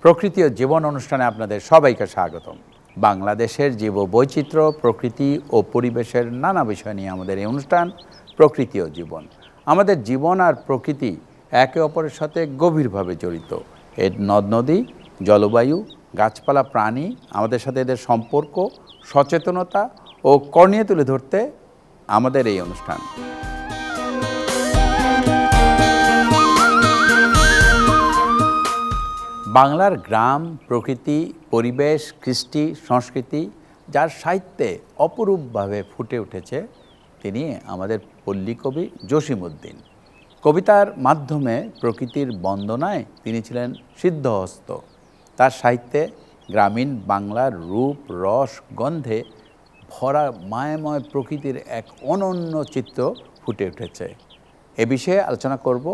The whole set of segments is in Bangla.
প্রকৃতি ও জীবন অনুষ্ঠানে আপনাদের সবাইকে স্বাগতম। বাংলাদেশের জীববৈচিত্র্য, প্রকৃতি ও পরিবেশের নানা বিষয় নিয়ে আমাদের এই অনুষ্ঠান প্রকৃতি ও জীবন। আমাদের জীবন আর প্রকৃতি একে অপরের সাথে গভীরভাবে জড়িত। এর নদ নদী, জলবায়ু, গাছপালা, প্রাণী, আমাদের সাথে এদের সম্পর্ক, সচেতনতা ও করণীয় তুলে ধরতে আমাদের এই অনুষ্ঠান। বাংলার গ্রাম, প্রকৃতি, পরিবেশ, কৃষ্টি, সংস্কৃতি যার সাহিত্যে অপরূপভাবে ফুটে উঠেছে, তিনি আমাদের পল্লী কবি জসিমউদ্দিন। কবিতার মাধ্যমে প্রকৃতির বন্দনায় তিনি ছিলেন সিদ্ধহস্ত। তার সাহিত্যে গ্রামীণ বাংলার রূপ, রস, গন্ধে ভরা মায়াময় প্রকৃতির এক অনন্য চিত্র ফুটে উঠেছে। এ বিষয়ে আলোচনা করব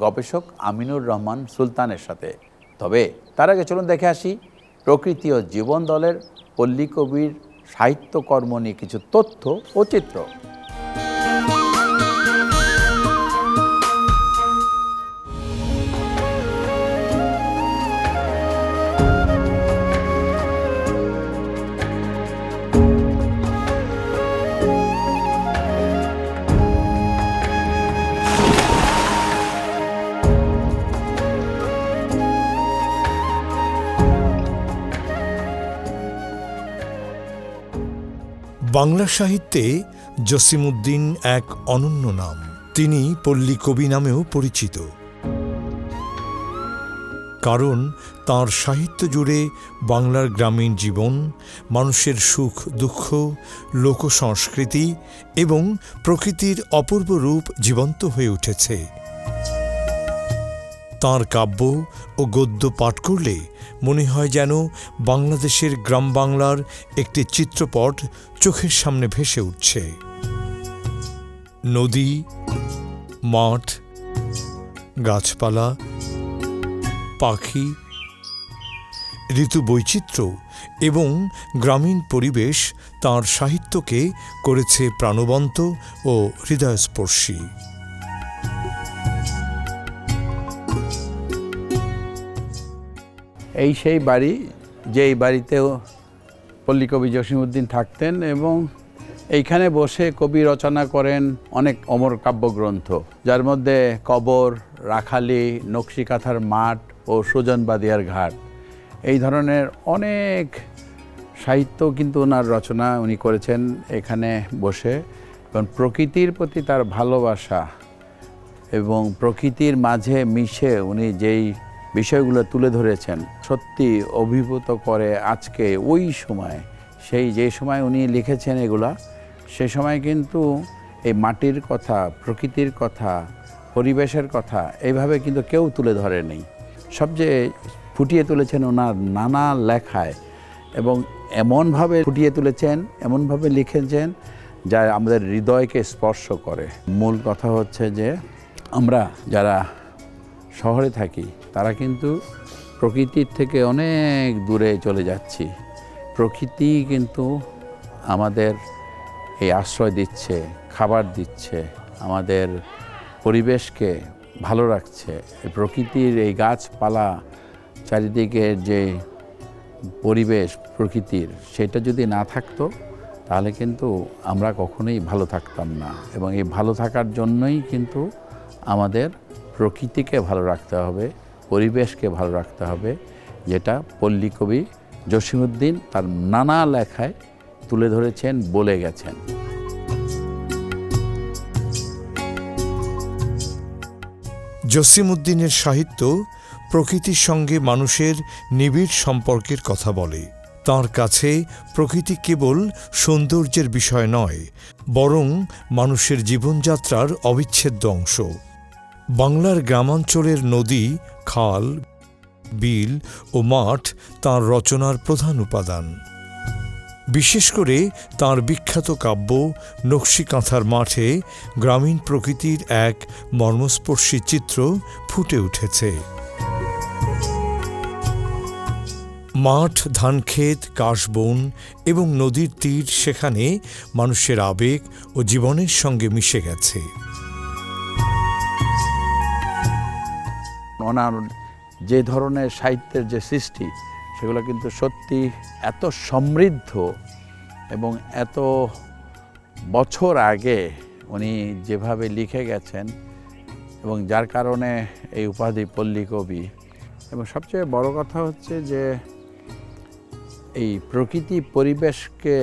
গবেষক আমিনুর রহমান সুলতানের সাথে। তবে তার আগে চলুন দেখে আসি প্রকৃতি ও জীবন দলের পল্লী কবির সাহিত্যকর্ম নিয়ে কিছু তথ্য ও চিত্র। বাংলা সাহিত্যে জসিমউদ্দিন এক অনন্য নাম। তিনি পল্লী কবি নামেও পরিচিত, কারণ তাঁর সাহিত্য জুড়ে বাংলার গ্রামীণ জীবন, মানুষের সুখ দুঃখ, লোকসংস্কৃতি এবং প্রকৃতির অপূর্ব রূপ জীবন্ত হয়ে উঠেছে। তাঁর কাব্য ও গদ্য পাঠ করলে মনে হয় যেন বাংলাদেশের গ্রাম বাংলার একটি চিত্রপট চোখের সামনে ভেসে উঠছে। নদী, মাঠ, গাছপালা, পাখি, ঋতু বৈচিত্র্য এবং গ্রামীণ পরিবেশ তাঁর সাহিত্যকে করেছে প্রাণবন্ত ও হৃদয়স্পর্শী। এই সেই বাড়ি, যেই বাড়িতেও পল্লী কবি জসিমউদ্দিন থাকতেন এবং এইখানে বসে কবি রচনা করেন অনেক অমর কাব্যগ্রন্থ, যার মধ্যে কবর, রাখালি, নকশিকাঁথার মাঠ ও সুজনবাদিয়ার ঘাট, এই ধরনের অনেক সাহিত্য কিন্তু ওনার রচনা উনি করেছেন এখানে বসে। এবং প্রকৃতির প্রতি তার ভালোবাসা এবং প্রকৃতির মাঝে মিশে উনি যেই বিষয়গুলো তুলে ধরেছেন, সত্যি অভিভূত করে। আজকে ওই সময়, যে সময় উনি লিখেছেন এগুলা, সে সময় কিন্তু এই মাটির কথা, প্রকৃতির কথা, পরিবেশের কথা এইভাবে কিন্তু কেউ তুলে ধরেনি। সবচেয়ে ফুটিয়ে তুলেছেন ওনার নানা লেখায়, এবং এমনভাবে ফুটিয়ে তুলেছেন, এমনভাবে লিখেছেন যা আমাদের হৃদয়কে স্পর্শ করে। মূল কথা হচ্ছে যে আমরা যারা শহরে থাকি তারা কিন্তু প্রকৃতির থেকে অনেক দূরে চলে যাচ্ছি। প্রকৃতি কিন্তু আমাদের এই আশ্রয় দিচ্ছে, খাবার দিচ্ছে, আমাদের পরিবেশকে ভালো রাখছে। এই প্রকৃতির এই গাছপালা, চারিদিকের যে পরিবেশ প্রকৃতির, সেটা যদি না থাকতো তাহলে কিন্তু আমরা কখনোই ভালো থাকতাম না। এবং এই ভালো থাকার জন্যই কিন্তু আমাদের প্রকৃতিকে ভালো রাখতে হবে, পরিবেশকে ভালো রাখতে হবে, যেটা পল্লী কবি জসিমউদ্দিন তার নানা লেখায় তুলে ধরেছেন, বলে গেছেন। জসিমউদ্দিনের সাহিত্য প্রকৃতির সঙ্গে মানুষের নিবিড় সম্পর্কের কথা বলে। তাঁর কাছে প্রকৃতি কেবল সৌন্দর্যের বিষয় নয়, বরং মানুষের জীবনযাত্রার অবিচ্ছেদ্য অংশ। বাংলার গ্রামাঞ্চলের নদী, খাল, বিল ও মাঠ তাঁর রচনার প্রধান উপাদান। বিশেষ করে তাঁর বিখ্যাত কাব্য নকশিকাঁথার মাঠে গ্রামীণ প্রকৃতির এক মর্মস্পর্শী চিত্র ফুটে উঠেছে। মাঠ, ধানক্ষেত, কাশবন এবং নদীর তীর, সেখানে মানুষের আবেগ ও জীবনের সঙ্গে মিশে গেছে। ওনার যে ধরনের সাহিত্যের যে সৃষ্টি সেগুলো কিন্তু সত্যি এত সমৃদ্ধ এবং এত বছর আগে উনি যেভাবে লিখে গেছেন এবং যার কারণে এই উপাধি পল্লী কবি। এবং সবচেয়ে বড় কথা হচ্ছে যে এই প্রকৃতি পরিবেশকে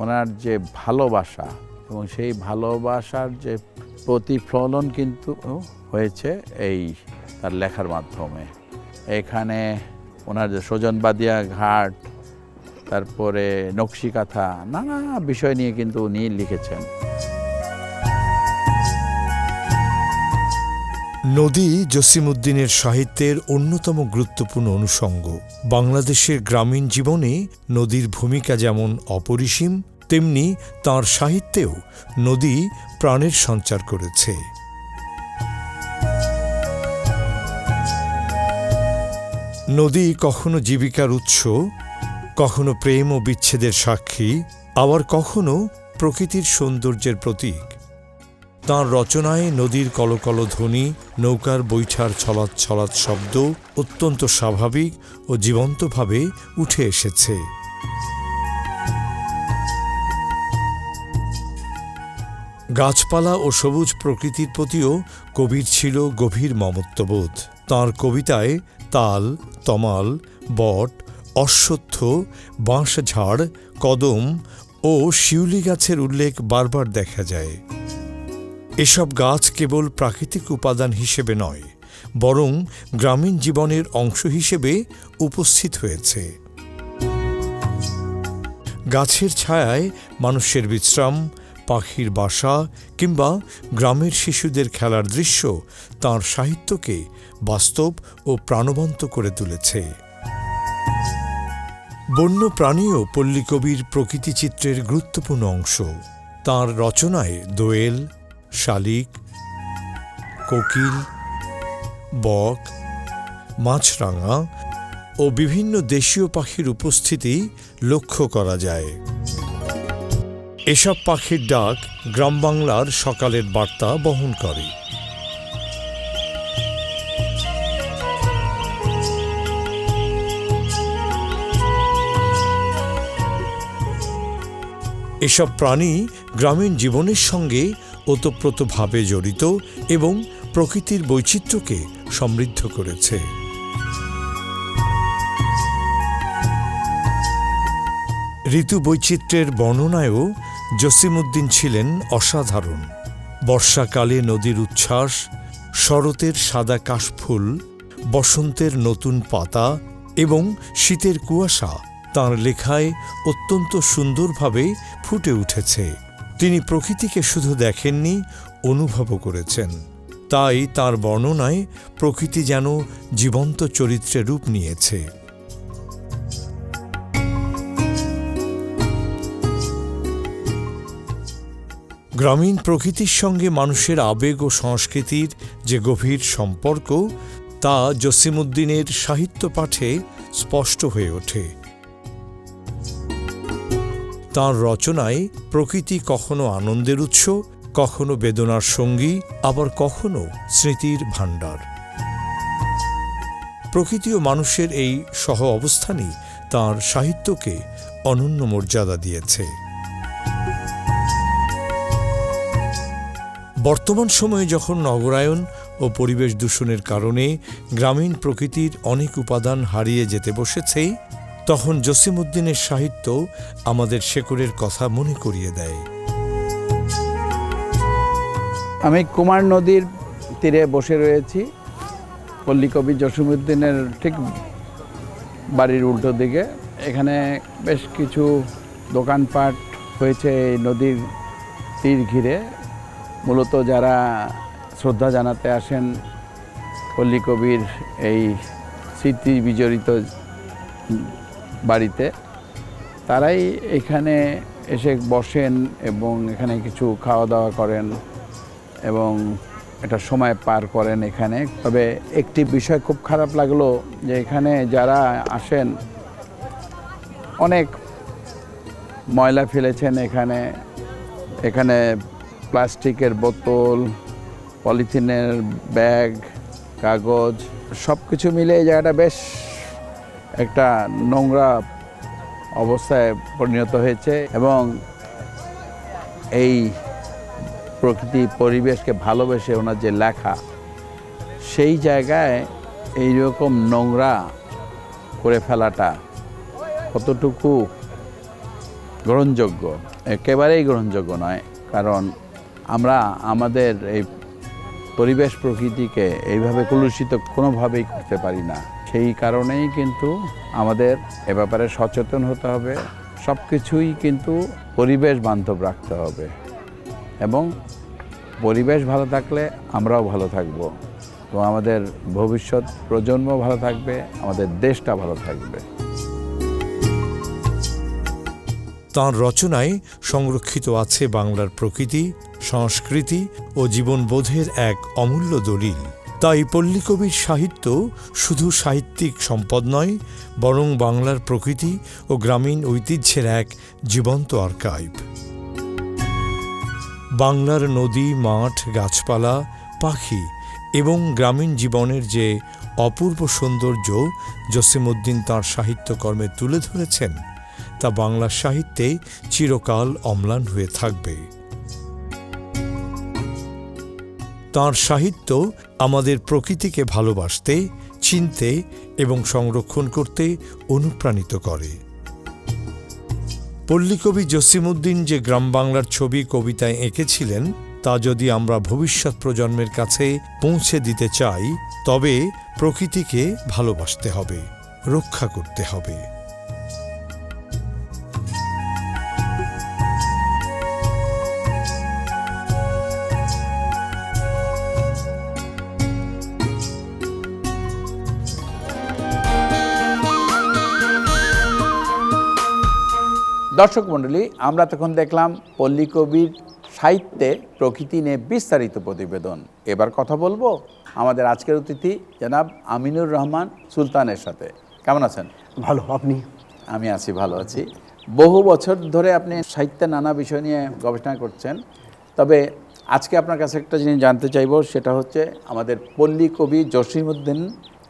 ওনার যে ভালোবাসা এবং সেই ভালোবাসার যে প্রতিফলন কিন্তু হয়েছে এই তার লেখার মাধ্যমে। এখানে ওনার যে সজনবাদিয়া ঘাট, তারপরে নকশিকাথা, নানা বিষয় নিয়ে কিন্তু উনি লিখেছেন। নদী জসিমউদ্দিনের সাহিত্যের অন্যতম গুরুত্বপূর্ণ অনুষঙ্গ। বাংলাদেশের গ্রামীণ জীবনে নদীর ভূমিকা যেমন অপরিসীম, তেমনি তাঁর সাহিত্যেও নদী প্রাণের সঞ্চার করেছে। নদী কখনো জীবিকার উৎস, কখনো প্রেম ও বিচ্ছেদের সাক্ষী, আবার কখনো প্রকৃতির সৌন্দর্যের প্রতীক। তাঁর রচনায় নদীর কলকল ধ্বনি, নৌকার বৈঠার ছলাৎ ছলাৎ শব্দ অত্যন্ত স্বাভাবিক ও জীবন্তভাবে উঠে এসেছে। গাছপালা ও সবুজ প্রকৃতির প্রতিও কবির ছিল গভীর মমত্ববোধ। তাঁর কবিতায় তাল, তমাল, বট, অশ্বত্থ, বাঁশঝাড়, কদম ও শিউলি গাছের উল্লেখ বারবার দেখা যায়। এসব গাছ কেবল প্রাকৃতিক উপাদান হিসেবে নয়, বরং গ্রামীণ জীবনের অংশ হিসেবে উপস্থিত হয়েছে। গাছের ছায়ায় মানুষের বিশ্রাম, পাখির বাসা কিংবা গ্রামের শিশুদের খেলার দৃশ্য তাঁর সাহিত্যকে বাস্তব ও প্রাণবন্ত করে তুলেছে। বন্য প্রাণীও পল্লীকবির প্রকৃতিচিত্রের গুরুত্বপূর্ণ অংশ। তাঁর রচনায় দোয়েল, শালিক, কোকিল, বক, মাছরাঙা ও বিভিন্ন দেশীয় পাখির উপস্থিতি লক্ষ্য করা যায়। এসব পাখির ডাক গ্রাম বাংলার সকালের বার্তা বহন করে। এসব প্রাণী গ্রামীণ জীবনের সঙ্গে ওতপ্রোতভাবে জড়িত এবং প্রকৃতির বৈচিত্র্যকে সমৃদ্ধ করেছে। ঋতু বৈচিত্র্যের বর্ণনায়ও জসিমউদ্দিন ছিলেন অসাধারণ। বর্ষাকালে নদীর উচ্ছ্বাস, শরতের সাদা কাশফুল, বসন্তের নতুন পাতা এবং শীতের কুয়াশা তাঁর লেখায় অত্যন্ত সুন্দরভাবে ফুটে উঠেছে। তিনি প্রকৃতিকে শুধু দেখেননি, অনুভবও করেছেন। তাই তাঁর বর্ণনায় প্রকৃতি যেন জীবন্ত চরিত্রে রূপ নিয়েছে। গ্রামীণ প্রকৃতির সঙ্গে মানুষের আবেগ ও সংস্কৃতির যে গভীর সম্পর্ক, তা জসিমউদ্দিনের সাহিত্য পাঠে স্পষ্ট হয়ে ওঠে। তাঁর রচনায় প্রকৃতি কখনো আনন্দের উৎস, কখনো বেদনার সঙ্গী, আবার কখনো স্মৃতির ভাণ্ডার। প্রকৃতি ও মানুষের এই সহ অবস্থানই তাঁর সাহিত্যকে অনন্য মর্যাদা দিয়েছে। বর্তমান সময়ে যখন নগরায়ন ও পরিবেশ দূষণের কারণে গ্রামীণ প্রকৃতির অনেক উপাদান হারিয়ে যেতে বসেছে, তখন জসিমউদ্দিনের সাহিত্য আমাদের শেকড়ের কথা মনে করিয়ে দেয়। আমি কুমার নদীর তীরে বসে রয়েছি। পল্লীকবি জসিমউদ্দিনের ঠিক বাড়ির উল্টো দিকে। এখানে বেশ কিছু দোকানপাট হয়েছে এই নদীর তীর ঘিরে। মূলত যারা শ্রদ্ধা জানাতে আসেন পল্লীকবির এই স্মৃতি বিজড়িত বাড়িতে, তারাই এখানে এসে বসেন এবং এখানে কিছু খাওয়া দাওয়া করেন এবং একটা সময় পার করেন এখানে। তবে একটি বিষয় খুব খারাপ লাগলো যে এখানে যারা আসেন অনেক ময়লা ফেলেছেন এখানে প্লাস্টিকের বোতল, পলিথিনের ব্যাগ কাগজ সব কিছু মিলে এই জায়গাটা বেশ একটা নোংরা অবস্থায় পরিণত হয়েছে এবং এই প্রকৃতি পরিবেশকে ভালোবেসে ওনার যে লেখা সেই জায়গায় এইরকম নোংরা করে ফেলাটা কতটুকু গ্রহণযোগ্য? একেবারেই গ্রহণযোগ্য নয়, কারণ আমরা আমাদের এই পরিবেশ প্রকৃতিকে এইভাবে কলুষিত কোনোভাবেই করতে পারি না। সেই কারণেই কিন্তু আমাদের এ ব্যাপারে সচেতন হতে হবে, সব কিছুই কিন্তু পরিবেশ বান্ধব রাখতে হবে এবং পরিবেশ ভালো থাকলে আমরাও ভালো থাকব এবং আমাদের ভবিষ্যৎ প্রজন্ম ভালো থাকবে, আমাদের দেশটা ভালো থাকবে। তাঁর রচনায় সংরক্ষিত আছে বাংলার প্রকৃতি, সংস্কৃতি ও জীবনবোধের এক অমূল্য দলিল। তাই পল্লীকবির সাহিত্য শুধু সাহিত্যিক সম্পদ নয়, বরং বাংলার প্রকৃতি ও গ্রামীণ ঐতিহ্যের এক জীবন্ত আর্কাইভ। বাংলার নদী, মাঠ, গাছপালা, পাখি এবং গ্রামীণ জীবনের যে অপূর্ব সৌন্দর্য জসিমউদ্দিন তাঁর সাহিত্যকর্মে তুলে ধরেছেন, তা বাংলা সাহিত্যে চিরকাল অম্লান হয়ে থাকবে। তাঁর সাহিত্য আমাদের প্রকৃতিকে ভালোবাসতে, চিনতে এবং সংরক্ষণ করতে অনুপ্রাণিত করে। পল্লীকবি জসিমউদ্দিন যে গ্রাম বাংলার ছবি কবিতায় এঁকেছিলেন, তা যদি আমরা ভবিষ্যৎ প্রজন্মের কাছে পৌঁছে দিতে চাই, তবে প্রকৃতিকে ভালোবাসতে হবে, রক্ষা করতে হবে। দর্শক মণ্ডলী, আমরা তখন দেখলাম পল্লীকবির সাহিত্যে প্রকৃতি নিয়ে বিস্তারিত প্রতিবেদন। এবার কথা বলবো আমাদের আজকের অতিথি জনাব আমিনুর রহমান সুলতানের সাথে। কেমন আছেন? ভালো, আপনি? আমি আছি, ভালো আছি। বহু বছর ধরে আপনি সাহিত্যে নানা বিষয় নিয়ে গবেষণা করছেন, তবে আজকে আপনার কাছে একটা জিনিস জানতে চাইব, সেটা হচ্ছে আমাদের পল্লীকবি জসিমউদ্দিন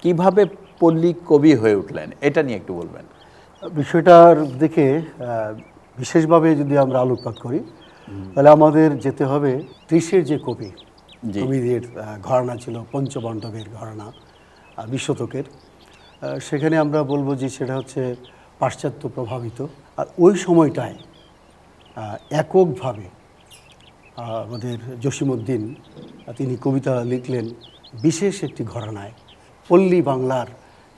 কিভাবে পল্লীকবি হয়ে উঠলেন, এটা নিয়ে একটু বলবেন। বিষয়টার দিকে বিশেষভাবে যদি আমরা আলোকপাত করি, তাহলে আমাদের যেতে হবে ত্রিশের যে কবিদের ঘরানা ছিল, পঞ্চপাণ্ডবের ঘরানা, 20 শতকের। সেখানে আমরা বলবো যে সেটা হচ্ছে পাশ্চাত্য প্রভাবিত। আর ওই সময়টায় এককভাবে আমাদের জসিমউদ্দিন তিনি কবিতা লিখলেন বিশেষ একটি ঘরানায়, পল্লী বাংলার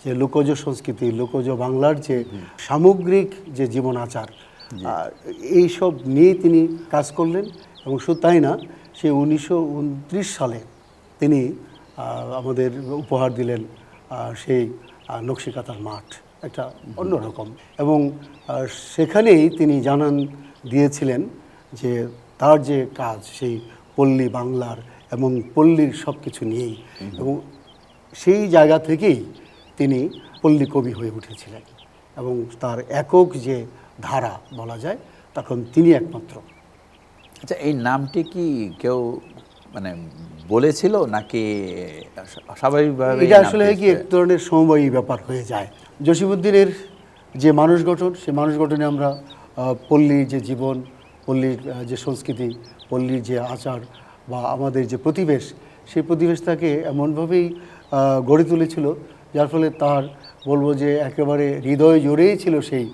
যে লোকজ সংস্কৃতি, লোকজ বাংলার যে সামগ্রিক যে জীবন আচার, এইসব নিয়ে তিনি কাজ করলেন। এবং শুধু তাই না, সে 1929 সালে তিনি আমাদের উপহার দিলেন সেই নকশিকাঁথার মাঠ, একটা অন্যরকম। এবং সেখানেই তিনি জানান দিয়েছিলেন যে তার যে কাজ সেই পল্লী বাংলার এবং পল্লীর সব কিছু নিয়েই, এবং সেই জায়গা থেকেই তিনি পল্লী কবি হয়ে উঠেছিলেন। এবং তার একক যে ধারা বলা যায়, তখন তিনি একমাত্র। আচ্ছা, এই নামটি কি কেউ মানে বলেছিল নাকি স্বাভাবিকভাবে? এটা আসলে কি এক ধরনের সমবায়ী ব্যাপার হয়ে যায়। জসিমউদ্দিনের যে মানুষ গঠন, সেই মানুষ গঠনে আমরা পল্লীর যে জীবন, পল্লীর যে সংস্কৃতি, পল্লীর যে আচার বা আমাদের যে প্রতিবেশ, সেই প্রতিবেশটাকে এমনভাবেই গড়ে তুলেছিল, যার ফলে তার বলবো যে একেবারে হৃদয় জোরেই ছিল সেই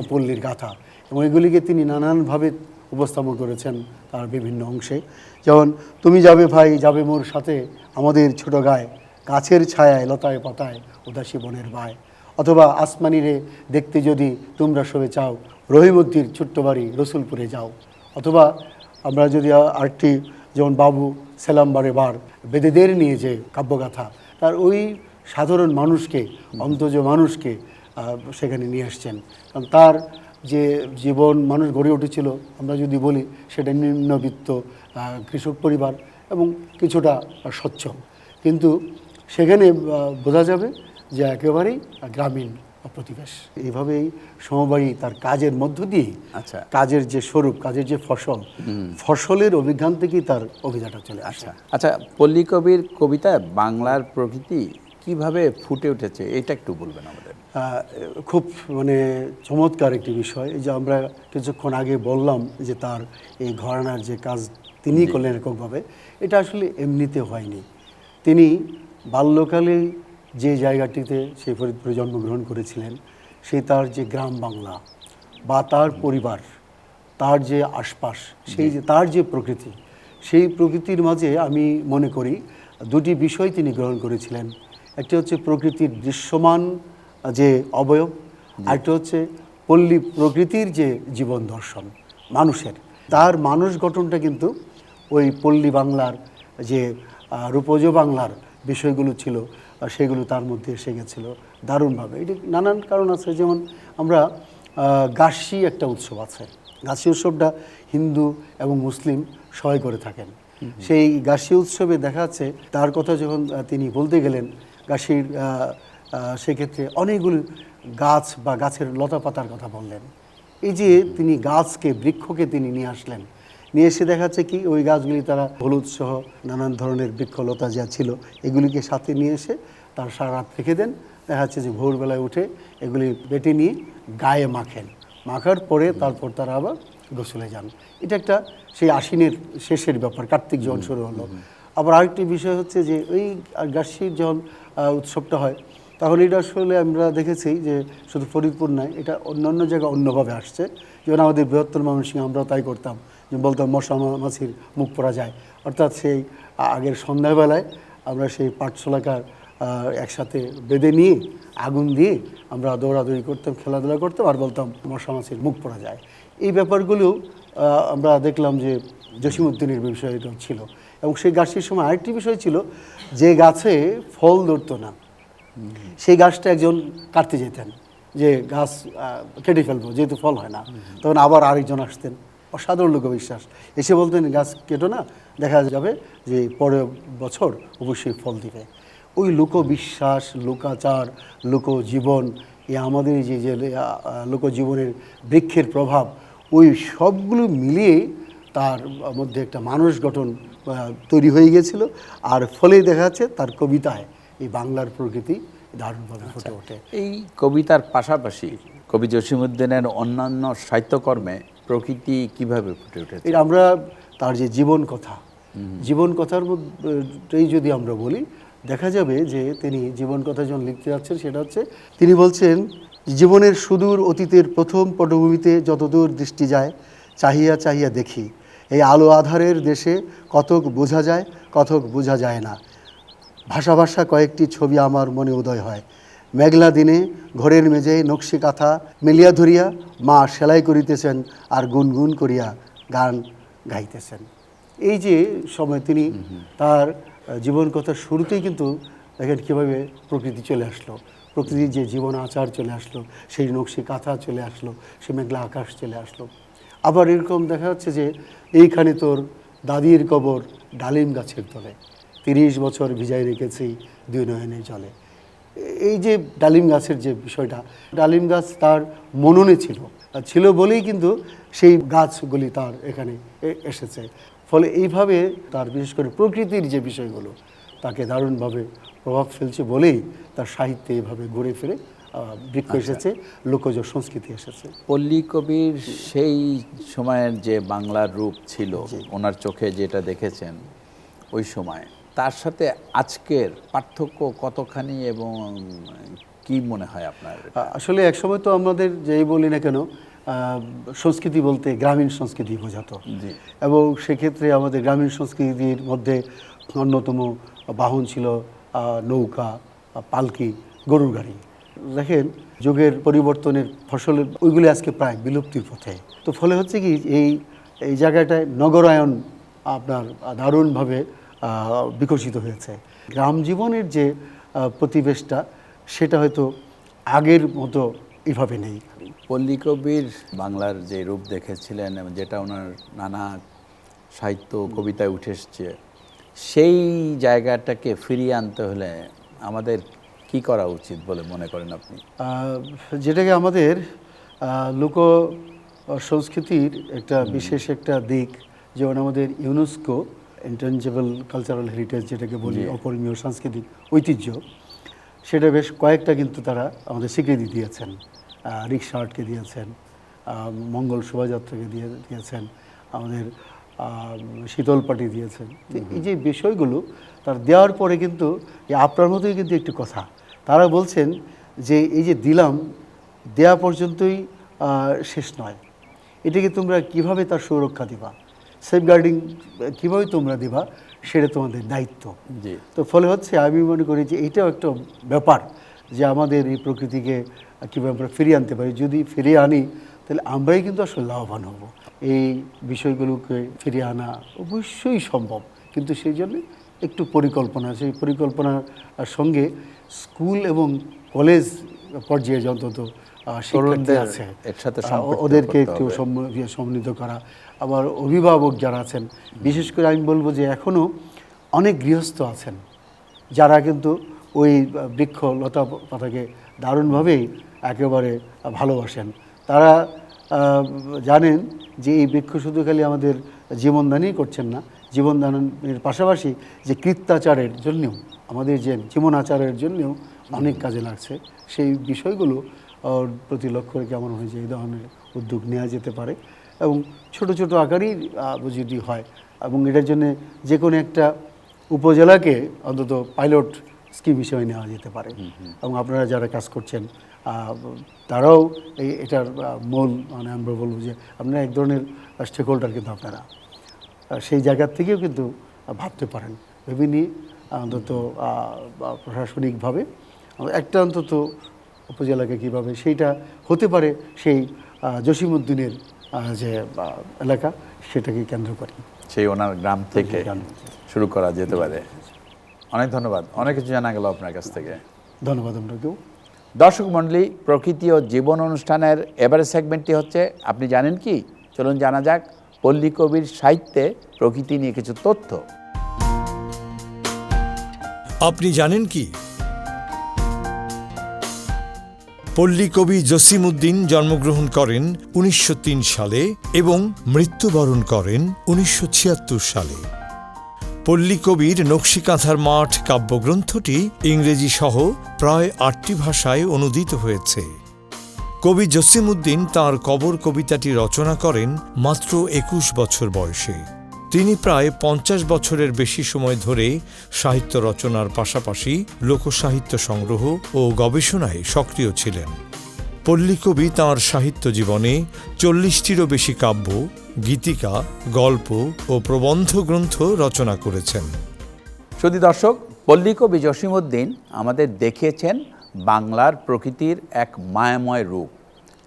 পল্লীর গাথা। এবং এগুলিকে তিনি নানানভাবে উপস্থাপন করেছেন তার বিভিন্ন অংশে। যেমন, তুমি যাবে ভাই, যাবে মোর সাথে, আমাদের ছোট গায়ে, গাছের ছায়ায়, লতায় পাতায়, উদাসী বনের বায়। অথবা, আসমানি রে দেখতে যদি তোমরা সবে চাও, রহিমউদ্দির ছোট্ট বাড়ি রসুলপুরে যাও। অথবা আমরা যদি আরেকটি, যেমন বাবু সেলাম বারে বার, বেদেদের নিয়ে যে কাব্যগাথা, তার ওই সাধারণ মানুষকে, অন্তজ মানুষকে সেখানে নিয়ে আসছেন। কারণ তার যে জীবন মানুষ গড়ে উঠেছিল, আমরা যদি বলি সেটা নিম্নবিত্ত কৃষক পরিবার এবং কিছুটা স্বচ্ছ, কিন্তু সেখানে বোঝা যাবে যে একেবারেই গ্রামীণ প্রতিবেশ। এইভাবেই সমবায়ী তার কাজের মধ্য দিয়ে আচ্ছা কাজের যে স্বরূপ, কাজের যে ফসলের অভিজ্ঞান থেকেই তার অভিজ্ঞতা চলে আসে। আচ্ছা, পল্লী কবির কবিতায় বাংলার প্রকৃতি কিভাবে ফুটে উঠেছে এটা একটু বলবেন আমাদের। খুব মানে চমৎকার একটি বিষয়। এই যে আমরা কিছুক্ষণ আগে বললাম যে তার এই ঘরানার যে কাজ তিনি করলেন এককভাবে, এটা আসলে এমনিতে হয়নি। তিনি বাল্যকালে যে জায়গাটিতে সেই ফরিদপুরে জন্মগ্রহণ করেছিলেন, সেই তার যে গ্রাম বাংলা বা তার পরিবার, তার যে আশপাশ, সেই যে তার যে প্রকৃতি, সেই প্রকৃতির মাঝে আমি মনে করি দুটি বিষয় তিনি গ্রহণ করেছিলেন। একটি হচ্ছে প্রকৃতির দৃশ্যমান যে অবয়ব, আরেকটা হচ্ছে পল্লী প্রকৃতির যে জীবন দর্শন মানুষের। তার মানুষ গঠনটা কিন্তু ওই পল্লী বাংলার যে রূপজ বাংলার বিষয়গুলো ছিল সেগুলো তার মধ্যে এসে গেছিলো দারুণভাবে। এটি নানান কারণ আছে, যেমন আমরা গাসি একটা উৎসব আছে, গাসি উৎসবটা হিন্দু এবং মুসলিম সবাই করে থাকেন। সেই গাসি উৎসবে দেখা যাচ্ছে তার কথা যখন তিনি বলতে গেলেন গাছির, সেক্ষেত্রে অনেকগুলো গাছ বা গাছের লতা পাতার কথা বললেন। এই যে তিনি গাছকে, বৃক্ষকে তিনি নিয়ে আসলেন, নিয়ে এসে দেখাচ্ছে কি ওই গাছগুলি তারা হলুদ সহ নানান ধরনের বৃক্ষলতা যা ছিল এগুলিকে সাথে নিয়ে এসে তার সারা রাত রেখে দেন। দেখা যাচ্ছে যে ভোরবেলায় উঠে এগুলি বেটে নিয়ে গায়ে মাখেন, মাখার পরে তারপর তারা আবার গোসলে যান। এটা একটা সেই আশ্বিনের শেষের ব্যাপার, কার্তিক যখন শুরু হলো। আবার আরেকটি বিষয় হচ্ছে যে ওই গাছির যখন উৎসবটা হয় তখন এটা আসলে আমরা দেখেছি যে শুধু ফরিদপুর নয়, এটা অন্যান্য জায়গায় অন্যভাবে আসছে। যেমন আমাদের বৃহত্তর ময়মনসিংহে আমরাও তাই করতাম, যে বলতাম মশা মাছির মুখ পড়া যায়। অর্থাৎ সেই আগের সন্ধ্যাবেলায় আমরা সেই পাটশোলাকার একসাথে বেঁধে নিয়ে আগুন দিয়ে আমরা দৌড়াদৌড়ি করতাম, খেলাধুলা করতাম, আর বলতাম মশা মাছির মুখ পড়া যায়। এই ব্যাপারগুলো আমরা দেখলাম যে জসিমউদ্দিনের বিষয়টাও ছিল। এবং সেই গাছটির সময় আরেকটি বিষয় ছিল, যে গাছে ফল ধরতো না সেই গাছটা একজন কাটতে যেতেন, যে গাছ কেটে ফেলবো যেহেতু ফল হয় না, তখন আবার আরেকজন আসতেন, অসাধারণ লোকবিশ্বাস, এসে বলতেন গাছ কেটো না, দেখা যাবে যে পরের বছর অবশ্যই ফল দিবে। ওই লোকবিশ্বাস, লোকাচার, লোকজীবন, আমাদের যে যে লোকজীবনের বৃক্ষের প্রভাব, ওই সবগুলো মিলিয়ে তার মধ্যে একটা মানুষ গঠন তৈরি হয়ে গিয়েছিল। আর ফলেই দেখা যাচ্ছে তার কবিতায় এই বাংলার প্রকৃতি দারুণভাবে ফুটে ওঠে। এই কবিতার পাশাপাশি কবি জসিমউদ্দিনের অন্যান্য সাহিত্যকর্মে প্রকৃতি কিভাবে ফুটে উঠেছে? এটা আমরা তার যে জীবন কথা, জীবন কথার মধ্যেই যদি আমরা বলি, দেখা যাবে যে তিনি জীবন কথা যখন লিখতে যাচ্ছেন সেটা হচ্ছে, তিনি বলছেন জীবনের সুদূর অতীতের প্রথম পটভূমিতে যতদূর দৃষ্টি যায়, চাহিয়া চাহিয়া দেখি এই আলো আধারের দেশে কতক বোঝা যায়, কতক বোঝা যায় না। ভাষা ভাষা কয়েকটি ছবি আমার মনে উদয় হয়। মেঘলা দিনে ঘরের মেঝে নকশি কাঁথা মেলিয়া ধরিয়া মা সেলাই করিতেছেন আর গুনগুন করিয়া গান গাইতেছেন। এই যে সময় তিনি তার জীবন কথার শুরুতেই কিন্তু দেখেন কীভাবে প্রকৃতি চলে আসলো, প্রকৃতির যে জীবন আচার চলে আসলো, সেই নকশি কাঁথা চলে আসলো, সেই মেঘলা আকাশ চলে আসলো। আবার এরকম দেখা যাচ্ছে যে এইখানে তোর দাদির কবর ডালিম গাছের তলে, 30 বছর ভিজাই রেখেছি দুই নয়নের জলে। এই যে ডালিম গাছের যে বিষয়টা, ডালিম গাছ তার মননে ছিল বলেই কিন্তু সেই গাছগুলি তার এখানে এসেছে। ফলে এইভাবে তার বিশেষ করে প্রকৃতির যে বিষয়গুলো তাকে দারুণভাবে প্রভাব ফেলছে বলেই তার সাহিত্যে এইভাবে ঘুরে ফিরে বৃক্ষ এসেছে, লোকজ সংস্কৃতি এসেছে। পল্লী কবির সেই সময়ের যে বাংলার রূপ ছিল, ওনার চোখে যেটা দেখেছেন ওই সময়, তার সাথে আজকের পার্থক্য কতখানি এবং কি মনে হয় আপনার? আসলে একসময় তো আমাদের যেই বলি না কেন, সংস্কৃতি বলতে গ্রামীণ সংস্কৃতি বোঝাতো, এবং সেক্ষেত্রে আমাদের গ্রামীণ সংস্কৃতির মধ্যে অন্যতম বাহন ছিল নৌকা, পালকি, গরুর গাড়ি। দেখেন যুগের পরিবর্তনের ফসলের ওইগুলি আজকে প্রায় বিলুপ্তির পথে। তো ফলে হচ্ছে কি এই জায়গাটায় নগরায়ন আপনার দারুণভাবে বিকশিত হয়েছে। গ্রাম জীবনের যে প্রতিবেশটা সেটা হয়তো আগের মতো এভাবে নেই। পল্লী কবির বাংলার যে রূপ দেখেছিলেন, যেটা ওনার নানা সাহিত্য কবিতায় উঠে এসছে, সেই জায়গাটাকে ফিরিয়ে আনতে হলে আমাদের কি করা উচিত বলে মনে করেন আপনি? যেটাকে আমাদের লোক সংস্কৃতির একটা বিশেষ একটা দিক, যেমন আমাদের ইউনেস্কো ইনটেনজিবল কালচারাল হেরিটেজ যেটাকে বলি, অপরিমেয় সাংস্কৃতিক ঐতিহ্য, সেটা বেশ কয়েকটা কিন্তু তারা আমাদের স্বীকৃতি দিয়েছেন। রিক্সা আর্টকে দিয়েছেন, মঙ্গল শোভাযাত্রাকে দিয়েছেন, আমাদের শীতল পাটি দিয়েছেন। এই যে বিষয়গুলো তার দেওয়ার পরে কিন্তু আপনার মতোই কিন্তু একটি কথা, তারা বলছেন যে এই যে দিলাম, দেয়া পর্যন্তই শেষ নয়, এটাকে তোমরা কিভাবে তার সুরক্ষা দিবা, সেফগার্ডিং কীভাবে তোমরা দিবা, সেটা তোমাদের দায়িত্ব। তো ফলে হচ্ছে আমি মনে করি যে এইটাও একটা ব্যাপার যে আমাদের এই প্রকৃতিকে কীভাবে আমরা ফিরিয়ে আনতে পারি। যদি ফিরিয়ে আনি তাহলে আমরাই কিন্তু আসলে লাভবান হব। এই বিষয়গুলোকে ফিরিয়ে আনা অবশ্যই সম্ভব, কিন্তু সেই জন্য একটু পরিকল্পনা, সেই পরিকল্পনার সঙ্গে স্কুল এবং কলেজ পর্যায়ে অন্তত শিক্ষার্থী আছে ওদেরকে একটু সমন্বিত করা। আবার অভিভাবক যারা আছেন, বিশেষ করে আমি বলবো যে এখনও অনেক গৃহস্থ আছেন যারা কিন্তু ওই বৃক্ষ লতা পাতাকে দারুণভাবেই একেবারে ভালোবাসেন। তারা জানেন যে এই বৃক্ষ শুধু খালি আমাদের জীবনদানই করছেন না, জীবনদানের পাশাপাশি যে কৃত্যাচারের জন্যেও, আমাদের যে জীবন আচারের জন্যেও অনেক কাজে লাগছে। সেই বিষয়গুলো প্রতি লক্ষ্য রেখে আমার মনে হয় যে এই ধরনের উদ্যোগ নেওয়া যেতে পারে এবং ছোট ছোট আকারেই যদি হয়, এবং এটার জন্য যে কোনো একটা উপজেলাকে অন্তত পাইলট স্কিম হিসেবে নেওয়া যেতে পারে। এবং আপনারা যারা কাজ করছেন তারাও এটার মূল, মানে আমরা বলবো যে আপনারা এক ধরনের স্টেক হোল্ডার, কিন্তু আপনারা সেই জায়গার থেকেও কিন্তু ভাবতে পারেন, ভেবে নিয়ে অন্তত প্রশাসনিকভাবে একটা অন্তত উপজেলাকে কীভাবে সেইটা হতে পারে, সেই জসিমউদ্দিনের যে এলাকা সেটাকে কেন্দ্র করে সেই ওনার গ্রাম থেকে শুরু করা যেতে পারে। অনেক ধন্যবাদ, অনেক কিছু জানা গেল আপনার কাছ থেকে। ধন্যবাদ আপনাকেও। দর্শক মণ্ডলী, প্রকৃতি ও জীবন অনুষ্ঠানের এবারের সেগমেন্টটি হচ্ছে আপনি জানেন কি। চলুন জানা যাক পল্লী কবির সাহিত্যে প্রকৃতি নিয়ে কিছু তথ্য। আপনি জানেন কি? পল্লী কবি জসিমউদ্দিন জন্মগ্রহণ করেন ১৯০৩ সালে এবং মৃত্যুবরণ করেন ১৯৭৬ সালে। পল্লী কবির নকশিকাঁথার মাঠ কাব্যগ্রন্থটি ইংরেজি সহ প্রায় ৮টি ভাষায় অনূদিত হয়েছে। কবি জসিমউদ্দিন তাঁর কবর কবিতাটি রচনা করেন মাত্র ২১ বছর বয়সে। তিনি প্রায় ৫০ বছরের বেশি সময় ধরে সাহিত্য রচনার পাশাপাশি লোকসাহিত্য সংগ্রহ ও গবেষণায় সক্রিয় ছিলেন। পল্লী কবি তাঁর সাহিত্য জীবনে ৪০টিরও বেশি কাব্য, গীতিকা, গল্প ও প্রবন্ধ গ্রন্থ রচনা করেছেন। শুধু দর্শক, পল্লী কবি জসিমউদ্দিন আমাদের দেখিয়েছেন বাংলার প্রকৃতির এক মায়াময় রূপ।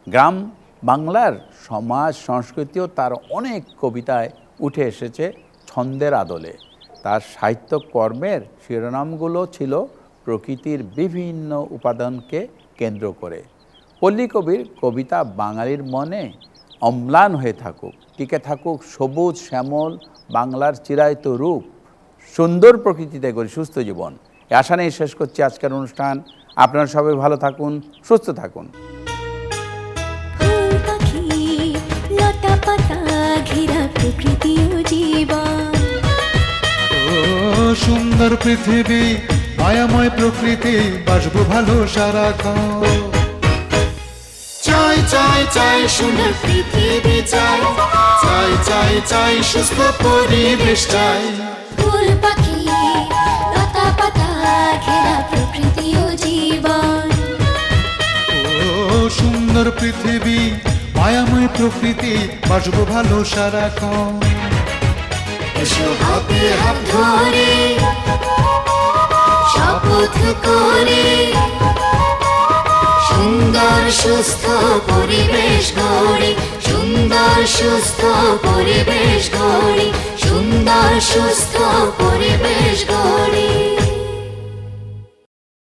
গ্রাম বাংলার সমাজ সংস্কৃতিও তার অনেক কবিতায় উঠে এসেছে ছন্দের আদলে। তার সাহিত্য কর্মের শিরোনামগুলো ছিল প্রকৃতির বিভিন্ন উপাদানকে কেন্দ্র করে। পল্লী কবির কবিতা বাঙালির মনে অম্লান হয়ে থাকুক, টিকে থাকুক সবুজ শ্যামল বাংলার চিরায়ত রূপ, সুন্দর প্রকৃতিতে গড়ি সুস্থ জীবন। এই আশা নিয়ে শেষ করছি আজকের অনুষ্ঠান। আপনারা সবাই ভালো থাকুন, সুস্থ থাকুন। সুন্দর পৃথিবী, মায়াময় প্রকৃতি, বাসবো ভালো সারাক্ষণ। চাই চাই চাই সুন্দর পৃথিবী, চাই চাই চাই চাই সুস্থ পরিবেশ, চাই ফুল পাখি লতা পাতা ঘেরা প্রকৃতি ও জীবন। সুন্দর পৃথিবী, মায়াময় প্রকৃতি, বাসবো ভালো সারাক্ষণ। এসো হাতে হাত ধরে শপথ করে সুন্দর সুস্থ পরিবেশ গড়ি, সুন্দর সুস্থ পরিবেশ গড়ি, সুন্দর সুস্থ পরিবেশ গড়ি।